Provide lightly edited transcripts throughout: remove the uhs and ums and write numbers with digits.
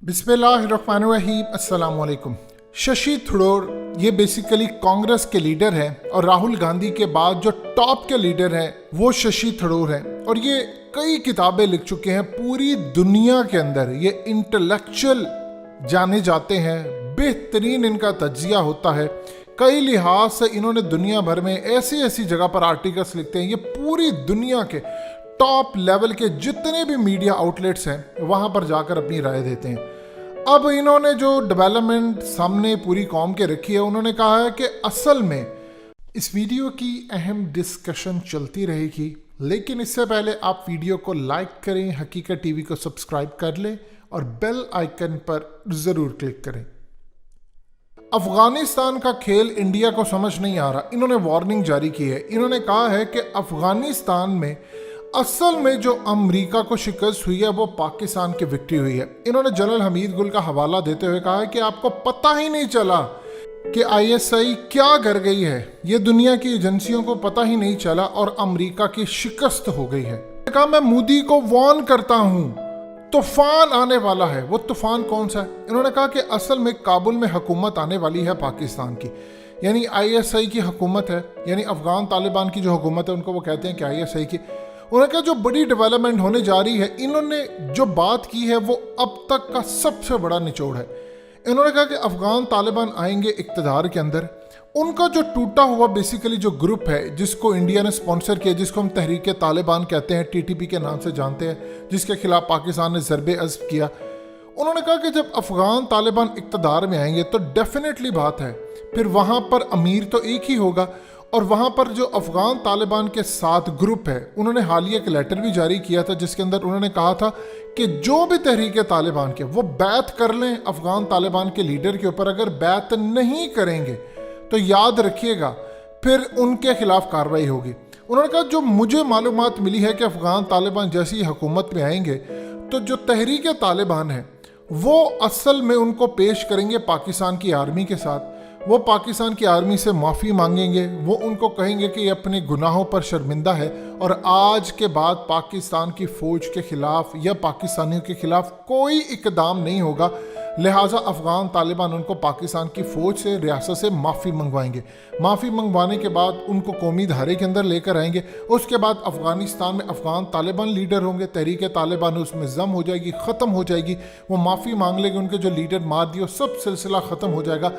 बिस्मिल्लाहिर्रहमानिर्रहीम, अस्सलाम वालेकुम। शशि थरूर ये बेसिकली कांग्रेस के लीडर हैं और राहुल गांधी के बाद जो टॉप के लीडर हैं वो शशि थरूर हैं और ये कई किताबें लिख चुके हैं। पूरी दुनिया के अंदर ये इंटेलेक्चुअल जाने जाते हैं, बेहतरीन इनका तज्जिया होता है। कई लिहाज से इन्होंने दुनिया भर में ऐसी ऐसी जगह पर आर्टिकल्स लिखते हैं। ये पूरी दुनिया के टॉप लेवल के जितने भी मीडिया आउटलेट्स हैं वहाँ पर जाकर अपनी राय देते हैं। अब इन्होंने जो डेवलपमेंट सामने पूरी कौम के रखी है, उन्होंने कहा है कि असल में इस वीडियो की अहम डिस्कशन चलती रहेगी, लेकिन इससे पहले आप वीडियो को लाइक करें, हकीकत टीवी को सब्सक्राइब कर लें और बेल आइकन पर ज़रूर क्लिक करें। अफगानिस्तान का खेल इंडिया को समझ नहीं आ रहा। इन्होंने वार्निंग जारी की है। इन्होंने कहा है कि अफगानिस्तान में असल में जो अमेरिका को शिकस्त हुई है वो पाकिस्तान की विक्ट्री हुई है। इन्होंने जनरल हमीद गुल का हवाला देते हुए कहा है कि आपको पता ही नहीं चला कि आईएसआई क्या कर गई है, ये दुनिया की एजेंसियों को पता ही नहीं चला और अमेरिका की शिकस्त हो गई है। कहा मैं मोदी को वार्न करता हूं, तूफान आने वाला है। वो तूफान कौन सा है? इन्होंने कहा कि असल में काबुल में हुकूमत आने वाली है पाकिस्तान की, यानी आईएसआई की हुकूमत है, यानी अफगान तालिबान की जो हुकूमत है उनको वो कहते हैं कि आईएसआई की। उन्होंने कहा जो बड़ी डेवलपमेंट होने जा रही है, इन्होंने जो बात की है वो अब तक का सबसे बड़ा निचोड़ है। इन्होंने कहा कि अफगान तालिबान आएंगे इक़्तिदार के अंदर, उनका जो टूटा हुआ बेसिकली जो ग्रुप है जिसको इंडिया ने स्पॉन्सर किया, जिसको हम तहरीक तालिबान कहते हैं, टीटीपी के नाम से जानते हैं, जिसके खिलाफ पाकिस्तान ने ज़रबे अज़्ब किया। उन्होंने कहा कि जब अफगान तालिबान इक़्तिदार में आएंगे तो डेफिनेटली बात है फिर वहाँ पर अमीर तो एक ही होगा और वहाँ पर जो अफगान तालिबान के साथ ग्रुप है, उन्होंने हालिया एक लेटर भी जारी किया था जिसके अंदर उन्होंने कहा था कि जो भी तहरीक तालिबान के वो बैत कर लें अफगान तालिबान के लीडर के ऊपर। अगर बैत नहीं करेंगे तो याद रखिएगा फिर उनके खिलाफ कार्रवाई होगी। उन्होंने कहा जो मुझे मालूमात मिली है कि अफगान तालिबान जैसी हुकूमत में आएंगे तो जो तहरीक तालिबान है वो असल में उनको पेश करेंगे पाकिस्तान की आर्मी के साथ। वो पाकिस्तान की आर्मी से माफ़ी मांगेंगे, वो उनको कहेंगे कि ये अपने गुनाहों पर शर्मिंदा है और आज के बाद पाकिस्तान की फ़ौज के ख़िलाफ़ या पाकिस्तानियों के ख़िलाफ़ कोई इक़दाम नहीं होगा। लिहाजा अफ़गान तालिबान उनको पाकिस्तान की फ़ौज से, रियासत से माफ़ी मंगवाएंगे। माफ़ी मंगवाने के बाद उनको कौमी धारे के अंदर लेकर आएंगे। उसके बाद अफ़गानिस्तान में अफ़गान तालिबान लीडर होंगे, तहरीक तालिबान उसमें ज़म हो जाएगी, ख़त्म हो जाएगी। वो माफ़ी मांग लेंगे, उनके जो लीडर मार दिए सब सिलसिला ख़त्म हो जाएगा।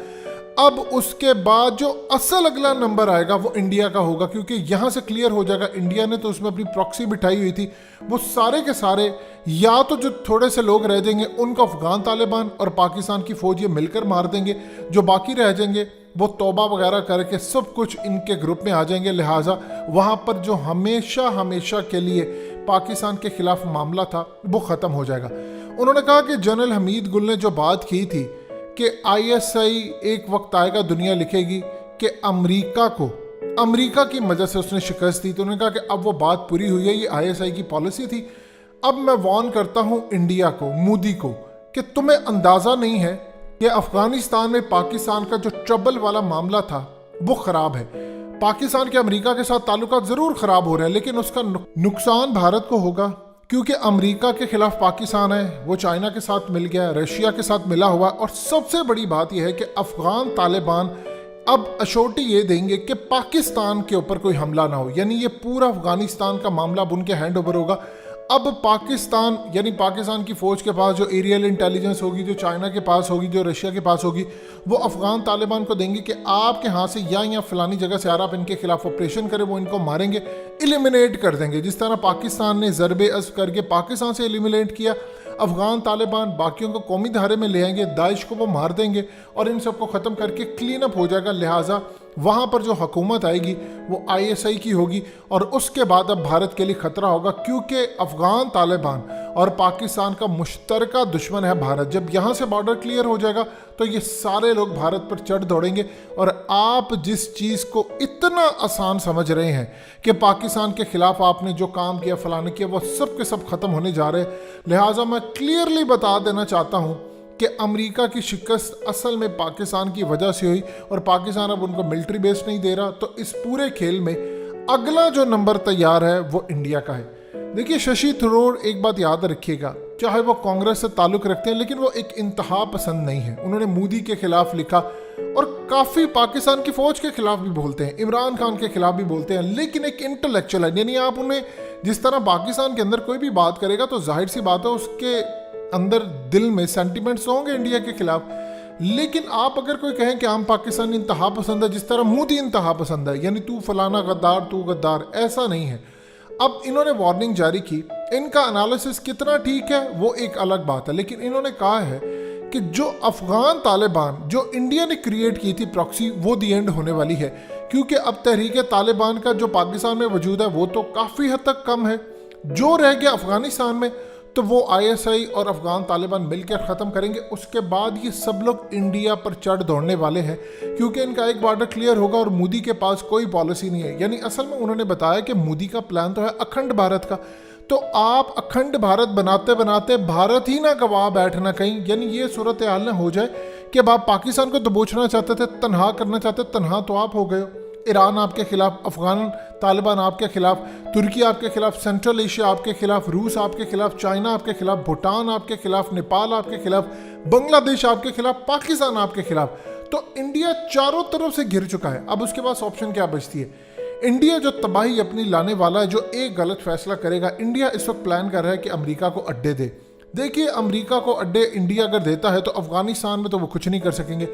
अब उसके बाद जो असल अगला नंबर आएगा वो इंडिया का होगा, क्योंकि यहाँ से क्लियर हो जाएगा इंडिया ने तो उसमें अपनी प्रॉक्सी बिठाई हुई थी। वो सारे के सारे या तो जो थोड़े से लोग रह जाएंगे उनको अफगान तालिबान और पाकिस्तान की फ़ौज ये मिलकर मार देंगे, जो बाकी रह जाएंगे वो तौबा वगैरह करके सब कुछ इनके ग्रुप में आ जाएंगे। लिहाजा वहाँ पर जो हमेशा हमेशा के लिए पाकिस्तान के ख़िलाफ़ मामला था वो ख़त्म हो जाएगा। उन्होंने कहा कि जनरल हमीद गुल ने जो बात की थी कि आईएसआई एक वक्त आएगा दुनिया लिखेगी कि अमेरिका की मदद से उसने शिकस्त दी, तो उन्होंने कहा कि अब वो बात पूरी हुई है, ये आईएसआई की पॉलिसी थी। अब मैं वार्न करता हूँ इंडिया को, मोदी को, कि तुम्हें अंदाज़ा नहीं है कि अफगानिस्तान में पाकिस्तान का जो ट्रबल वाला मामला था वो ख़राब है। पाकिस्तान के अमेरिका के साथ ताल्लुकात ज़रूर ख़राब हो रहे हैं, लेकिन उसका नुकसान भारत को होगा, क्योंकि अमेरिका के खिलाफ पाकिस्तान है, वो चाइना के साथ मिल गया, रशिया के साथ मिला हुआ। और सबसे बड़ी बात यह है कि अफगान तालिबान अब अश्योरिटी ये देंगे कि पाकिस्तान के ऊपर कोई हमला ना हो, यानी ये पूरा अफगानिस्तान का मामला अब उनके हैंड ओवर होगा। अब पाकिस्तान यानी पाकिस्तान की फ़ौज के पास जो एरियल इंटेलिजेंस होगी, जो चाइना के पास होगी, जो रशिया के पास होगी, वो अफ़गान तालिबान को देंगे कि आपके हाथ से या फलानी जगह से आप इनके खिलाफ ऑपरेशन करें, वो इनको मारेंगे, एलिमिनेट कर देंगे। जिस तरह पाकिस्तान ने ज़रबे अज़्ब करके पाकिस्तान से एलिमिनेट किया, अफ़गान तालिबान बाकियों को कौमी धारे में ले आएंगे, दाइश को वो मार देंगे और इन सबको ख़त्म करके क्लीन अप हो जाएगा। लिहाजा वहाँ पर जो हुकूमत आएगी वो आईएसआई की होगी और उसके बाद अब भारत के लिए ख़तरा होगा, क्योंकि अफ़गान तालिबान और पाकिस्तान का मुश्तरका दुश्मन है भारत। जब यहाँ से बॉर्डर क्लियर हो जाएगा तो ये सारे लोग भारत पर चढ़ दौड़ेंगे। और आप जिस चीज़ को इतना आसान समझ रहे हैं कि पाकिस्तान के ख़िलाफ़ आपने जो काम किया, फलाने किया, वो सब के सब ख़त्म होने जा रहे हैं। लिहाजा मैं क्लियरली बता देना चाहता हूँ कि अमेरिका की शिकस्त असल में पाकिस्तान की वजह से हुई और पाकिस्तान अब उनको मिलिट्री बेस नहीं दे रहा। तो इस पूरे खेल में अगला जो नंबर तैयार है वो इंडिया का है। देखिए शशि थरूर, एक बात याद रखिएगा, चाहे वो कांग्रेस से ताल्लुक रखते हैं, लेकिन वो एक इंतहा पसंद नहीं है। उन्होंने मोदी के खिलाफ लिखा और काफ़ी पाकिस्तान की फ़ौज के खिलाफ भी बोलते हैं, इमरान खान के खिलाफ भी बोलते हैं, लेकिन एक इंटेलेक्चुअल है। यानी आप उन्हें जिस तरह पाकिस्तान के अंदर कोई भी बात करेगा तो जाहिर सी बात है उसके अंदर दिल में सेंटिमेंट्स होंगे इंडिया के खिलाफ। लेकिन आप अगर कोई कहें कि आम पाकिस्तानी इंतहा पसंद है, जिस तरह मोदी इंतहा पसंद है, यानी तू फलाना गद्दार, तू गद्दार, ऐसा नहीं है। अब इन्होंने वार्निंग जारी की। इनका एनालिसिस कितना ठीक है वो एक अलग बात है, लेकिन इन्होंने कहा है कि जो अफगान तालिबान जो इंडिया ने क्रिएट की थी प्रॉक्सी, वो दी एंड होने वाली है, क्योंकि अब तहरीक तालिबान का जो पाकिस्तान में वजूद है वो तो काफ़ी हद तक कम है। जो रह गया अफगानिस्तान में तो वो ISI और अफगान तालिबान मिलकर ख़त्म करेंगे। उसके बाद ये सब लोग इंडिया पर चढ़ दौड़ने वाले हैं, क्योंकि इनका एक बॉर्डर क्लियर होगा और मोदी के पास कोई पॉलिसी नहीं है। यानी असल में उन्होंने बताया कि मोदी का प्लान तो है अखंड भारत का, तो आप अखंड भारत बनाते बनाते भारत ही ना गवा बैठना कहीं। यानी ये सूरत हाल ना हो जाए कि अब आप पाकिस्तान को दबोचना चाहते थे, तनहा करना चाहते, तनहा तो आप हो गए हो। ईरान आपके खिलाफ, अफगान तालिबान आपके खिलाफ, तुर्की आपके खिलाफ, सेंट्रल एशिया आपके खिलाफ, रूस आपके खिलाफ, चाइना आपके खिलाफ, भूटान आपके खिलाफ, नेपाल आपके खिलाफ, बांग्लादेश आपके खिलाफ, पाकिस्तान आपके खिलाफ। तो इंडिया चारों तरफ से घिर चुका है। अब उसके पास ऑप्शन क्या बचती है? इंडिया जो तबाही अपनी लाने वाला है, जो एक गलत फैसला करेगा। इंडिया इस वक्त प्लान कर रहा है कि अमेरिका को अड्डे दे। देखिए, अमेरिका को अड्डे इंडिया अगर देता है तो अफगानिस्तान में तो वो कुछ नहीं कर सकेंगे।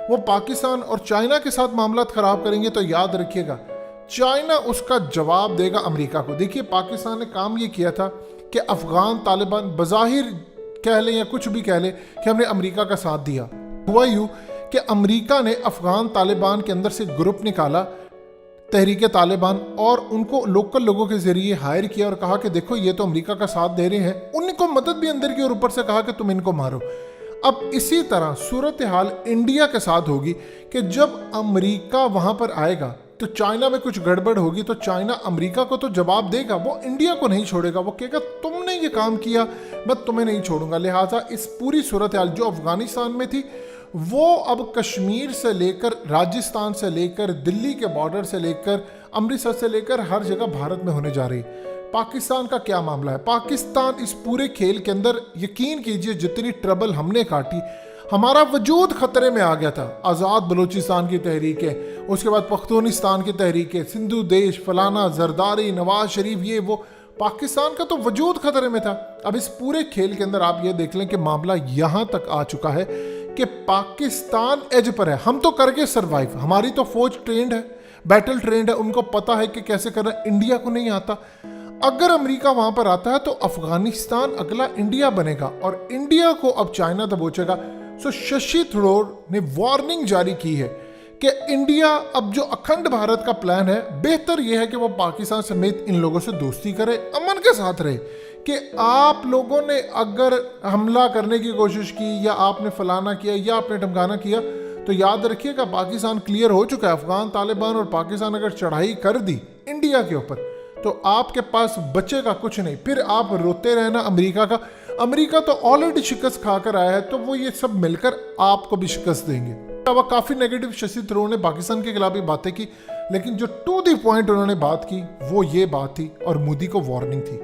वो पाकिस्तान और चाइना के साथ मामला खराब करेंगे तो याद रखिएगा चाइना उसका जवाब देगा अमेरिका को। देखिए, पाकिस्तान ने काम ये किया था कि अफगान तालिबान बज़ाहिर कह लें या कुछ भी कह लें कि हमने अमेरिका का साथ दिया। हुआ यूँ कि अमेरिका ने अफगान तालिबान के अंदर से ग्रुप निकाला, तहरीक तालिबान, और उनको लोकल लोगों के जरिए हायर किया और कहा कि देखो ये तो अमेरिका का साथ दे रहे हैं। उनको मदद भी अंदर की और ऊपर से कहा कि तुम इनको मारो। अब इसी तरह सूरत हाल इंडिया के साथ होगी कि जब अमेरिका वहां पर आएगा तो चाइना में कुछ गड़बड़ होगी तो चाइना अमेरिका को तो जवाब देगा, वो इंडिया को नहीं छोड़ेगा। वो कहेगा तुमने ये काम किया, मैं तुम्हें नहीं छोड़ूंगा। लिहाजा इस पूरी सूरत हाल जो अफगानिस्तान में थी वो अब कश्मीर से लेकर, राजस्थान से लेकर, दिल्ली के बॉर्डर से लेकर, अमृतसर से लेकर हर जगह भारत में होने जा रही है। पाकिस्तान का क्या मामला है? पाकिस्तान इस पूरे खेल के अंदर, यकीन कीजिए जितनी ट्रबल हमने काटी, हमारा वजूद खतरे में आ गया था। आज़ाद बलूचिस्तान की तहरीकें, उसके बाद पख्तूनिस्तान की तहरीकें, सिंधु देश, फलाना, जरदारी, नवाज शरीफ, ये वो, पाकिस्तान का तो वजूद खतरे में था। अब इस पूरे खेल के अंदर आप ये देख लें कि मामला यहाँ तक आ चुका है कि पाकिस्तान एज पर है। हम तो करके सर्वाइव, हमारी तो फौज ट्रेंड है, बैटल ट्रेंड है, उनको पता है कि कैसे करना। इंडिया को नहीं आता। अगर अमेरिका वहां पर आता है तो अफगानिस्तान अगला इंडिया बनेगा और इंडिया को अब चाइना दबोचेगा। सो शशि थरूर ने वार्निंग जारी की है कि इंडिया अब जो अखंड भारत का प्लान है, बेहतर यह है कि वो पाकिस्तान समेत इन लोगों से दोस्ती करे, अमन के साथ रहे। कि आप लोगों ने अगर हमला करने की कोशिश की या आपने फलाना किया या आपने ढमकाना किया तो याद रखिएगा पाकिस्तान क्लियर हो चुका है। अफगान तालिबान और पाकिस्तान अगर चढ़ाई कर दी इंडिया के ऊपर तो आपके पास बचेगा कुछ नहीं। फिर आप रोते रहना अमेरिका का। अमेरिका तो ऑलरेडी शिकस्त खाकर आया है, तो वो ये सब मिलकर आपको भी शिकस्त देंगे। अब काफ़ी नेगेटिव शशि थरूर ने पाकिस्तान के खिलाफ भी बातें की, लेकिन जो टू द पॉइंट उन्होंने बात की वो ये बात थी और मोदी को वार्निंग थी।